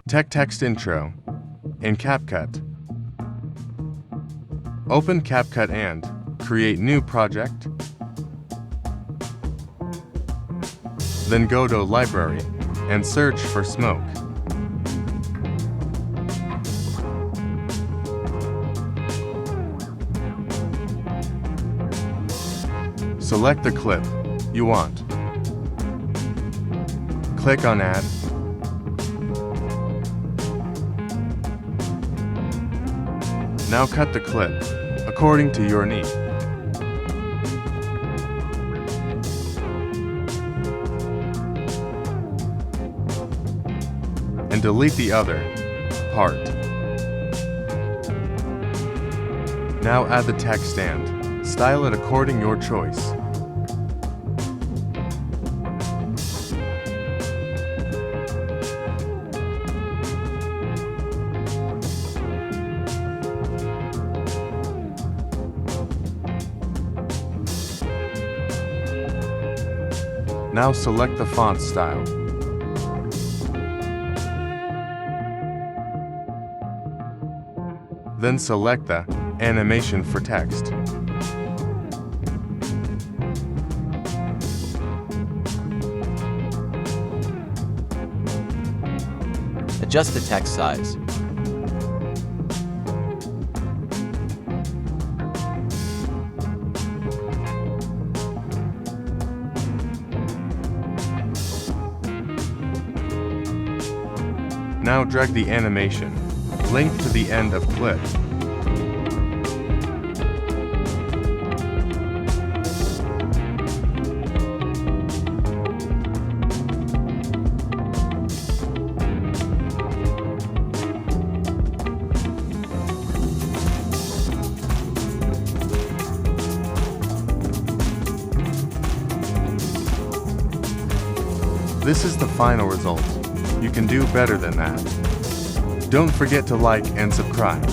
Text Intro in CapCut. Open CapCut and create new project. Then go to Library and search for smoke. Select the clip you want. Click on Add. Now cut the clip according to your need. And delete the other part. Now add the text and style it according your choice. Now select the font style. Then select the animation for text. Adjust the text size. Now drag the animation link to the end of clip. This is the final result. You can do better than that. Don't forget to like and subscribe.